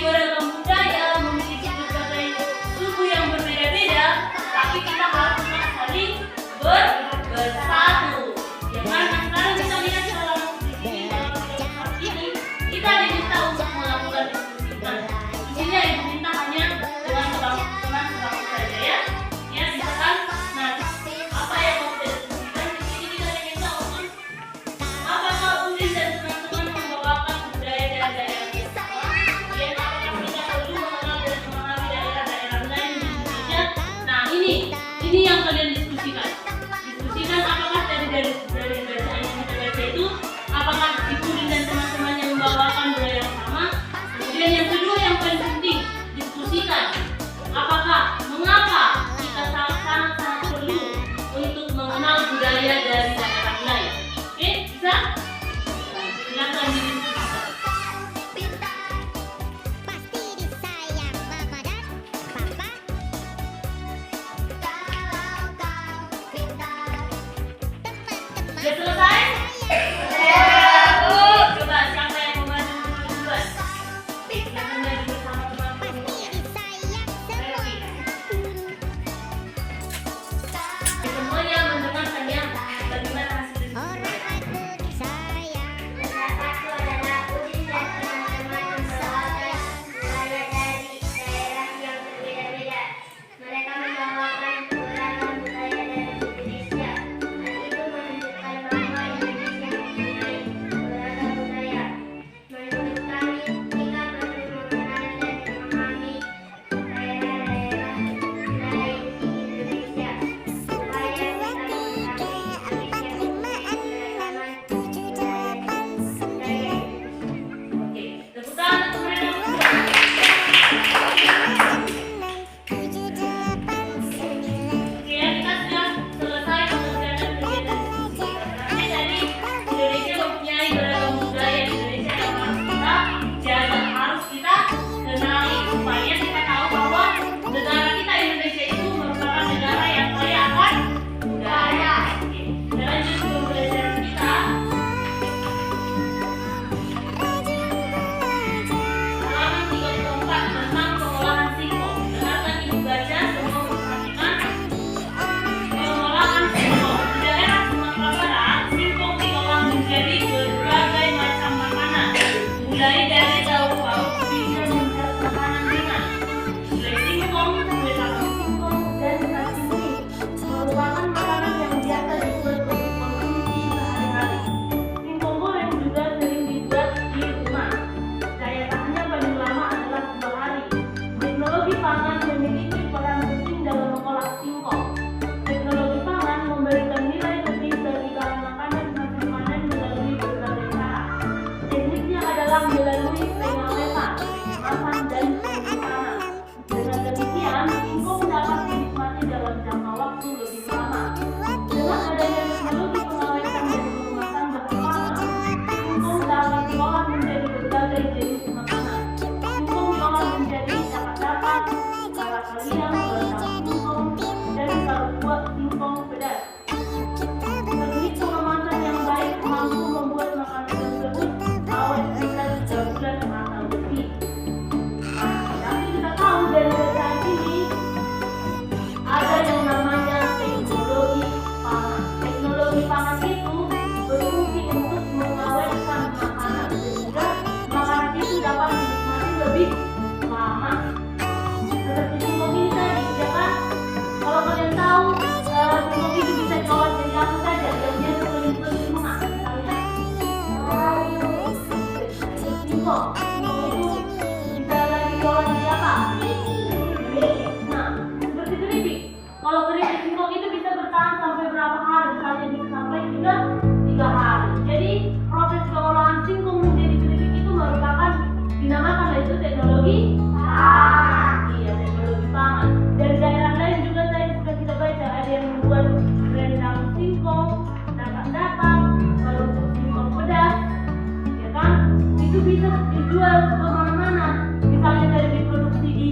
beragam budaya, memiliki berbagai suku yang berbeda-beda, tapi kita harus saling bersatu. Ya kan? Nah, sekarang kita lihat dalam sini, dalam seperti ini, kita diminta untuk melakukan diskusi. Nah, di sini Ibu minta hanya dengan sebangku saja ya. Ya, bisa kan? Nah, apa yang mau kita diskusikan? Di sini kita diminta untuk apakah Udin dan teman-teman membawakan budaya dari daerah kita? Ya, apakah kita perlu mengenal dan memahami daerah-daerah lain di Indonesia? Nah, ini yang kalian diskusikan. Diskusikan apakah dari bacaan yang kita baca itu, apakah Ibu Udin dan teman-temannya membawakan budaya yang sama? Kemudian yang kedua yang paling penting, diskusikan apakah mengapa kita sangat perlu untuk mengenal budaya dari daerah lain. Oke, bisa? Nah, silakan didiskusikan. Pasti disayang mama dan papa. Kalau kau pintar, teman-teman Sudah selesai? Coba siapa yang mau maju duluan? Silakan maju bersama teman-teman. disayang Semuanya mendengarkan ya bagaimana hasil diskusi orang mereka. aku disayang. Pendapatku adalah Udin dan teman-teman membawakan budaya dari daerah yang berbeda-beda. Mereka membawakan beragam budaya dari Indonesia. Hal itu menunjukkan bahwa Indonesia mempunyai beragam budaya. Menurut kami, kita perlu mengenal dan memahami daerah-daerah lain di Indonesia supaya kita mengetahui Indonesia mempunyai keragaman Tujuh delapan sembilan. Oke, tepuk tangan untuk mereka berdua. Tujuh delapan sembilan. Oke ya, kita sudah selesai mengerjakan kegiatan diskusi. Berarti tadi Indonesia mempunyai beragam budaya. Indonesia yang harus kita jaga, harus kita kenali supaya kita tahu bahwa negara kita Indonesia itu merupakan negara yang kaya akan budaya. Oke, kita lanjut ke pembelajaran kita. Halaman 34 tentang pengolahan singkong. Dengarkan Ibu baca, semua memperhatikan. Pengolahan singkong. Di daerah Sumatera Barat, singkong diolah menjadi berbagai macam makanan, mulai dari lauk pauk hingga menjadi makanan ringan. Gulai singkong, kue talam singkong, dan nasi kuning merupakan makanan yang biasa dibuat untuk konsumsi sehari-hari. Singkong goreng juga sering dibuat di rumah. Daya tahannya paling lama adalah 2 hari. Teknologi pangan memiliki peran penting dalam mengolah singkong. Teknologi pangan memberikan nilai lebih bagi bahan makanan hasil panen melalui berbagai cara. Tekniknya adalah melalui pengawetan, kemasan, dan penyimpanan. Dengan demikian, singkong dapat dinikmati dalam jangka waktu lebih lama. Dengan adanya teknologi pengawetan dan pengemasan bahan pangan, singkong dapat diolah menjadi berbagai jenis makanan. Singkong diolah menjadi dapat kala kaliang, rendang singkong, dan kalau buat singkong pedas. Teknik pengemasan yang baik mampu membuat makanan tersebut awet hingga 3 bulan atau lebih. Nah, tapi kita tahu dari bacaan ini ada yang namanya teknologi pangan. Teknologi pangan itu berfungsi untuk mengawetkan makanan sehingga makanan itu dapat dinikmati lebih lama. Seperti singkong ini tadi, ya kan? Kalau kalian tahu, singkong itu bisa diolah jadi apa saja, dan dia sekelilingnya semua, misalnya singkong. Singkong itu bisa lagi diolah jadi apa? Nah, seperti keripik. Kalau keripik singkong itu bisa bertahan sampai berapa hari? Misalnya bisa sampai 3 hari. Jadi proses pengolahan singkong menjadi keripik itu merupakan dinamakan itu teknologi pangan. Iya, teknologi pangan. Dari daerah lain juga tadi sudah kita baca, ada yang membuat rendang singkong, datar-datar, kalau untuk singkong pedas, ya kan? Itu bisa dijual kemana-mana. Misalnya dari diproduksi di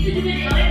Itu juga dioles